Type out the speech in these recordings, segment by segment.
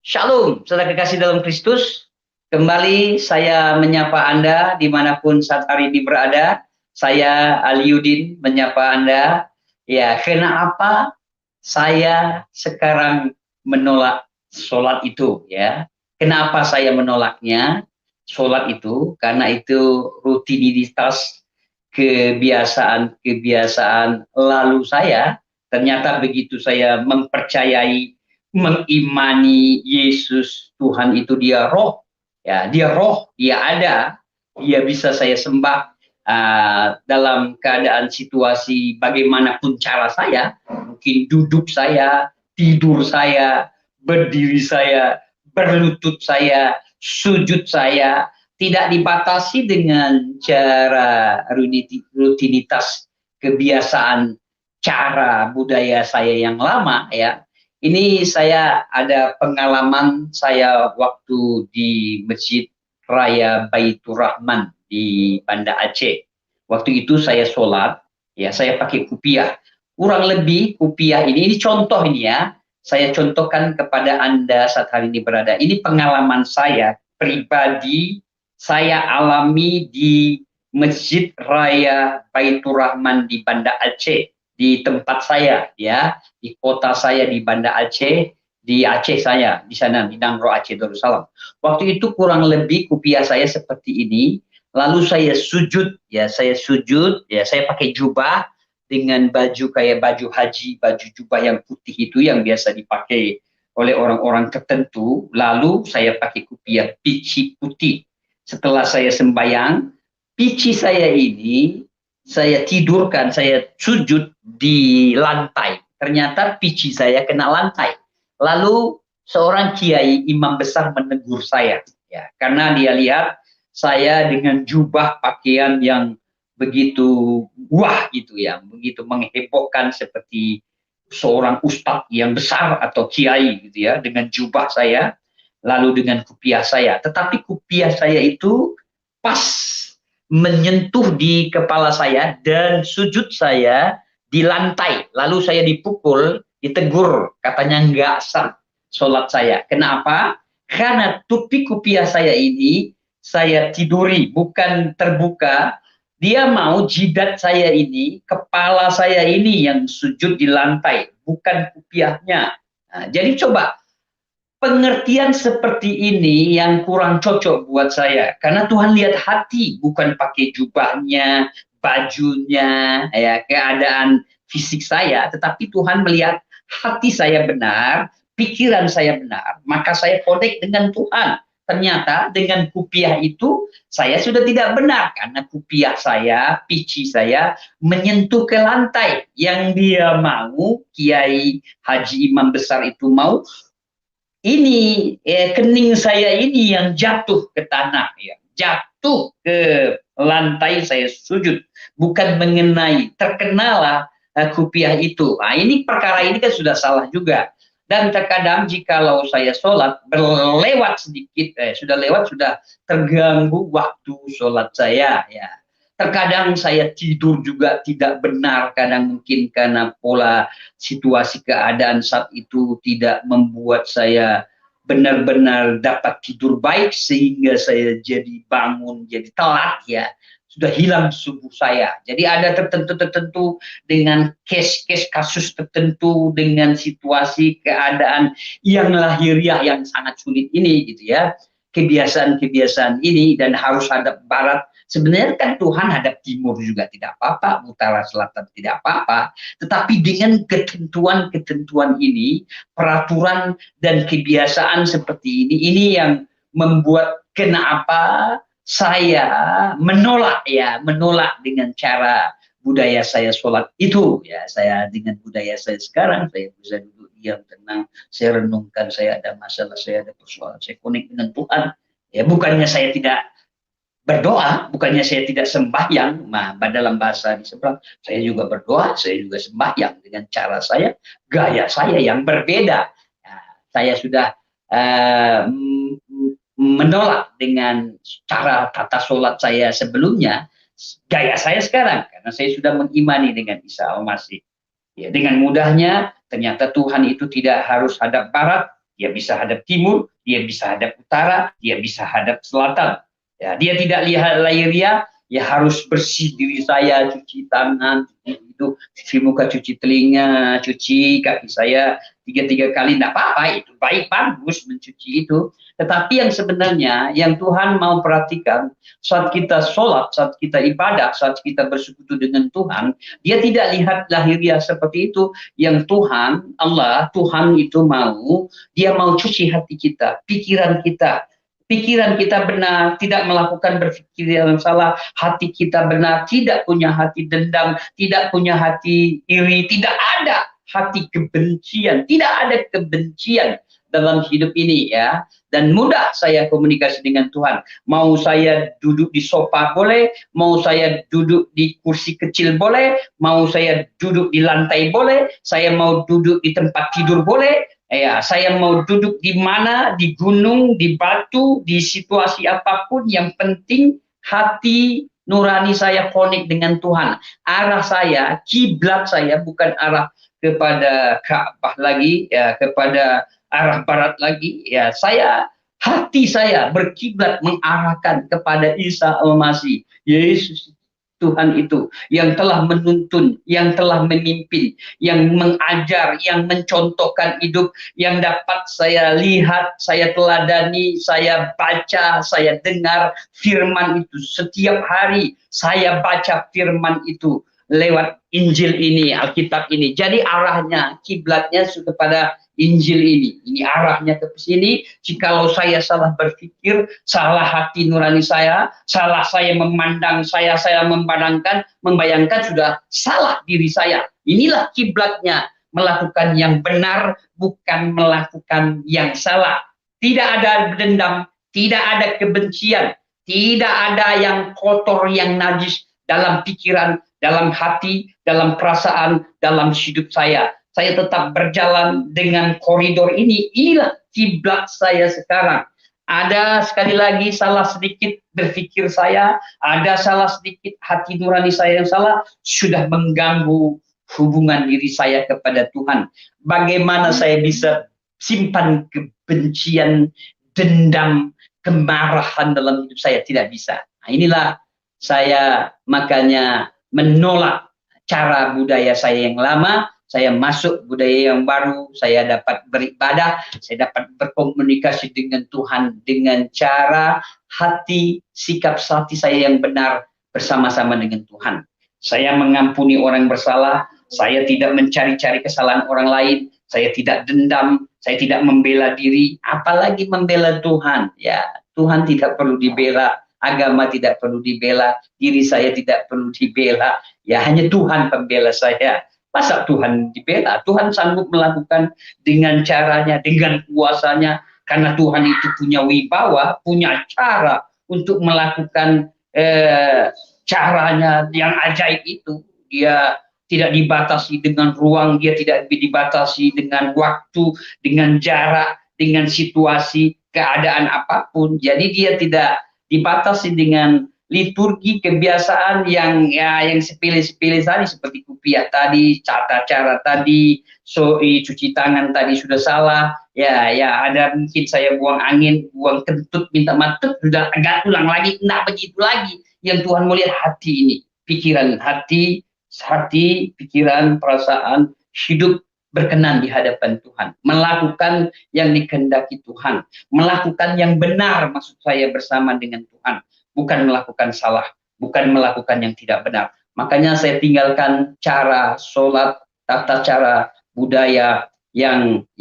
Shalom, saudara kekasih dalam Kristus. Kembali saya menyapa Anda dimanapun saat hari ini berada. Saya Aliudin menyapa Anda. Ya, kenapa saya sekarang menolak sholat itu? Ya, kenapa saya menolaknya? Sholat itu karena itu rutinitas kebiasaan-kebiasaan lalu saya. Ternyata begitu saya mempercayai, mengimani Yesus Tuhan itu dia roh, ya dia roh, dia ada, dia bisa saya sembah dalam keadaan situasi bagaimanapun cara saya, mungkin duduk saya, tidur saya, berdiri saya, berlutut saya, sujud saya, tidak dibatasi dengan cara rutinitas kebiasaan cara budaya saya yang lama ya. Ini saya ada pengalaman saya waktu di Masjid Raya Baitur Rahman di Banda Aceh. Waktu itu saya sholat, ya saya pakai kupiah. Kurang lebih kupiah ini contoh ini ya, saya contohkan kepada Anda saat hari ini berada. Ini pengalaman saya pribadi, saya alami di Masjid Raya Baitur Rahman di Banda Aceh, di tempat saya ya, di kota saya di Banda Aceh, di Aceh saya, di sana di Nangro Aceh Darussalam. Waktu itu kurang lebih kupiah saya seperti ini, lalu saya sujud, ya saya pakai jubah dengan baju kayak baju haji, baju jubah yang putih itu yang biasa dipakai oleh orang-orang tertentu, lalu saya pakai kupiah pici putih. Setelah saya sembayang, pici saya ini saya tidurkan, saya sujud di lantai. Ternyata pici saya kena lantai. Lalu seorang kiai imam besar menegur saya, ya, karena dia lihat saya dengan jubah pakaian yang begitu wah gitu ya, begitu menghebohkan seperti seorang ustadz yang besar atau kiai gitu ya, dengan jubah saya, lalu dengan kupiah saya. Tetapi kupiah saya itu pas menyentuh di kepala saya dan sujud saya di lantai. Lalu saya dipukul, ditegur, katanya nggak sah sholat saya. Kenapa? Karena tupi kupiah saya ini saya tiduri, bukan terbuka. Dia mau jidat saya ini, kepala saya ini yang sujud di lantai, bukan kupiahnya. Nah, jadi coba pengertian seperti ini yang kurang cocok buat saya karena Tuhan lihat hati bukan pakai jubahnya, bajunya, ya keadaan fisik saya, tetapi Tuhan melihat hati saya benar, pikiran saya benar, maka saya connect dengan Tuhan. Ternyata dengan kupiah itu saya sudah tidak benar karena kupiah saya, pici saya menyentuh ke lantai yang dia mau, Kiai Haji Imam Besar itu mau ini kening saya ini yang jatuh ke tanah ya, jatuh ke lantai saya sujud, bukan mengenai, terkenalah kupiah itu. Nah, ini perkara ini kan sudah salah juga. Dan terkadang jikalau saya sholat berlewat sedikit, sudah lewat, sudah terganggu waktu sholat saya ya. Terkadang saya tidur juga tidak benar, kadang mungkin karena pola situasi keadaan saat itu tidak membuat saya benar-benar dapat tidur baik sehingga saya jadi bangun jadi telat ya, sudah hilang subuh saya. Jadi ada tertentu dengan case-case kasus tertentu dengan situasi keadaan yang lahiriah yang sangat sulit ini gitu ya, kebiasaan-kebiasaan ini, dan harus hadap barat. Sebenarnya kan Tuhan hadap timur juga tidak apa-apa, utara selatan tidak apa-apa, tetapi dengan ketentuan-ketentuan ini, peraturan dan kebiasaan seperti ini yang membuat kenapa saya menolak dengan cara budaya saya sholat itu ya. Saya dengan budaya saya sekarang saya bisa duduk diam tenang, saya renungkan, saya ada masalah, saya ada persoalan, saya connect dengan Tuhan ya. Bukannya saya tidak berdoa, bukannya saya tidak sembahyang. Nah, dalam bahasa di seberang, saya juga berdoa, saya juga sembahyang dengan cara saya, gaya saya yang berbeda. Nah, saya sudah uh, menolak dengan cara tata sholat saya sebelumnya, gaya saya sekarang, karena saya sudah mengimani dengan Isa Al-Masih. Ya, dengan mudahnya, ternyata Tuhan itu tidak harus hadap barat, dia bisa hadap timur, dia bisa hadap utara, dia bisa hadap selatan. Ya, dia tidak lihat lahiriah, ya harus bersih diri saya, cuci tangan, cuci itu, cuci muka, cuci telinga, cuci kaki saya tiga kali, tidak apa-apa, itu baik, bagus mencuci itu. Tetapi yang sebenarnya yang Tuhan mau perhatikan saat kita sholat, saat kita ibadah, saat kita bersekutu dengan Tuhan, dia tidak lihat lahiriah seperti itu. Yang Tuhan, Allah, Tuhan itu mau, dia mau cuci hati kita, pikiran kita. Pikiran kita benar, tidak melakukan berpikir yang salah, hati kita benar, tidak punya hati dendam, tidak punya hati iri, tidak ada hati kebencian, tidak ada kebencian dalam hidup ini ya. Dan mudah saya komunikasi dengan Tuhan. Mau saya duduk di sofa boleh, mau saya duduk di kursi kecil boleh, mau saya duduk di lantai boleh, saya mau duduk di tempat tidur boleh. Ya, saya mau duduk di mana, di gunung, di batu, di situasi apapun, yang penting hati nurani saya konek dengan Tuhan. Arah saya, kiblat saya bukan arah kepada Ka'bah lagi, ya, kepada arah barat lagi. Ya, hati saya berkiblat mengarahkan kepada Isa Al-Masih, Yesus Tuhan itu yang telah menuntun, yang telah memimpin, yang mengajar, yang mencontohkan hidup, yang dapat saya lihat, saya teladani, saya baca, saya dengar firman itu setiap hari. Saya baca firman itu lewat Injil ini, Alkitab ini. Jadi arahnya, kiblatnya kepada Injil ini. Ini arahnya ke sini. Jikalau saya salah berpikir, salah hati nurani saya, salah saya memandang, saya membayangkan sudah salah diri saya. Inilah kiblatnya, melakukan yang benar, bukan melakukan yang salah. Tidak ada dendam, tidak ada kebencian, tidak ada yang kotor, yang najis dalam pikiran, dalam hati, dalam perasaan, dalam hidup saya. Saya tetap berjalan dengan koridor ini. Inilah kiblat saya sekarang. Ada sekali lagi salah sedikit berpikir saya, ada salah sedikit hati nurani saya yang salah, sudah mengganggu hubungan diri saya kepada Tuhan. Bagaimana saya bisa simpan kebencian, dendam, kemarahan dalam hidup saya? Tidak bisa. Nah, inilah saya makanya menolak cara budaya saya yang lama. Saya masuk budaya yang baru, saya dapat beribadah, saya dapat berkomunikasi dengan Tuhan dengan cara hati, sikap hati saya yang benar bersama-sama dengan Tuhan. Saya mengampuni orang bersalah, saya tidak mencari-cari kesalahan orang lain, saya tidak dendam, saya tidak membela diri, apalagi membela Tuhan. Ya, Tuhan tidak perlu dibela, agama tidak perlu dibela, diri saya tidak perlu dibela, ya hanya Tuhan pembela saya. Masa Tuhan dibela? Tuhan sanggup melakukan dengan caranya, dengan kuasanya, karena Tuhan itu punya wibawa, punya cara untuk melakukan caranya yang ajaib itu. Dia tidak dibatasi dengan ruang, dia tidak dibatasi dengan waktu, dengan jarak, dengan situasi, keadaan apapun. Jadi dia tidak dibatasi dengan liturgi, kebiasaan yang sepele-sepele tadi, seperti kupiah tadi, cara tadi, cuci tangan tadi sudah salah, ya ada mungkin saya buang angin, buang kentut, minta matut, sudah agak ulang lagi, enggak begitu lagi. Yang Tuhan mau lihat hati ini, pikiran hati, pikiran, perasaan, hidup berkenan di hadapan Tuhan, melakukan yang dikehendaki Tuhan, melakukan yang benar, maksud saya bersama dengan Tuhan, bukan melakukan salah, bukan melakukan yang tidak benar. Makanya saya tinggalkan cara sholat, tata cara budaya yang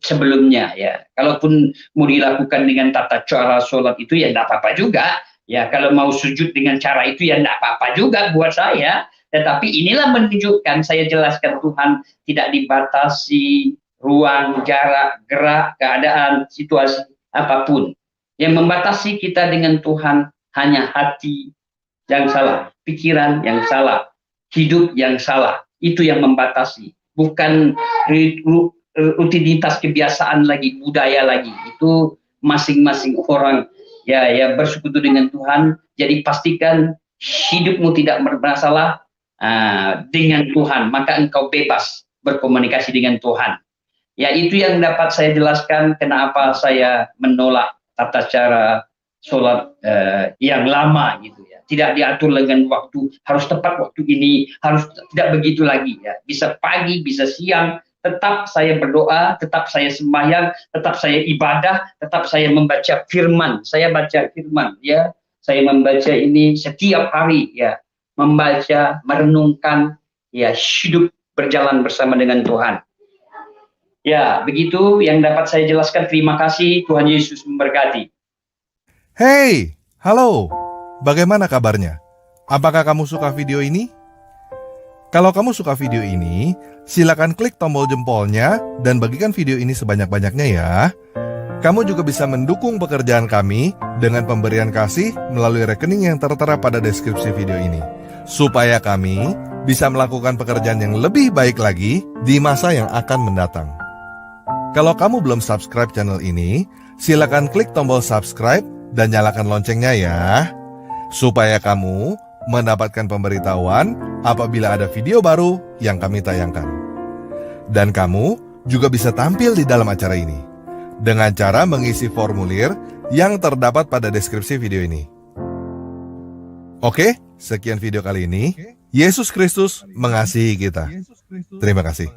sebelumnya ya. Kalaupun mau dilakukan dengan tata cara sholat itu ya tidak apa-apa juga. Ya kalau mau sujud dengan cara itu ya tidak apa-apa juga buat saya. Tetapi inilah menunjukkan, saya jelaskan, Tuhan tidak dibatasi ruang, jarak, gerak, keadaan, situasi apapun. Yang membatasi kita dengan Tuhan hanya hati yang salah, pikiran yang salah, hidup yang salah. Itu yang membatasi, bukan rutinitas, kebiasaan lagi, budaya lagi. Itu masing-masing orang ya bersekutu dengan Tuhan. Jadi pastikan hidupmu tidak bermasalah dengan Tuhan, maka engkau bebas berkomunikasi dengan Tuhan. Ya, itu yang dapat saya jelaskan kenapa saya menolak tata cara sholat yang lama gitu ya. Tidak diatur dengan waktu, harus tepat waktu ini, harus tidak begitu lagi ya. Bisa pagi, bisa siang, tetap saya berdoa, tetap saya sembahyang, tetap saya ibadah, tetap saya membaca firman. Saya baca firman ya. Saya membaca ini setiap hari ya. Membaca, merenungkan, ya hidup berjalan bersama dengan Tuhan. Ya, begitu yang dapat saya jelaskan. Terima kasih, Tuhan Yesus memberkati. Hey, halo. Bagaimana kabarnya? Apakah kamu suka video ini? Kalau kamu suka video ini, silakan klik tombol jempolnya dan bagikan video ini sebanyak-banyaknya ya. Kamu juga bisa mendukung pekerjaan kami dengan pemberian kasih melalui rekening yang tertera pada deskripsi video ini, supaya kami bisa melakukan pekerjaan yang lebih baik lagi di masa yang akan mendatang. Kalau kamu belum subscribe channel ini, silakan klik tombol subscribe dan nyalakan loncengnya ya, supaya kamu mendapatkan pemberitahuan apabila ada video baru yang kami tayangkan. Dan kamu juga bisa tampil di dalam acara ini dengan cara mengisi formulir yang terdapat pada deskripsi video ini. Oke, sekian video kali ini. Yesus Kristus mengasihi kita. Terima kasih.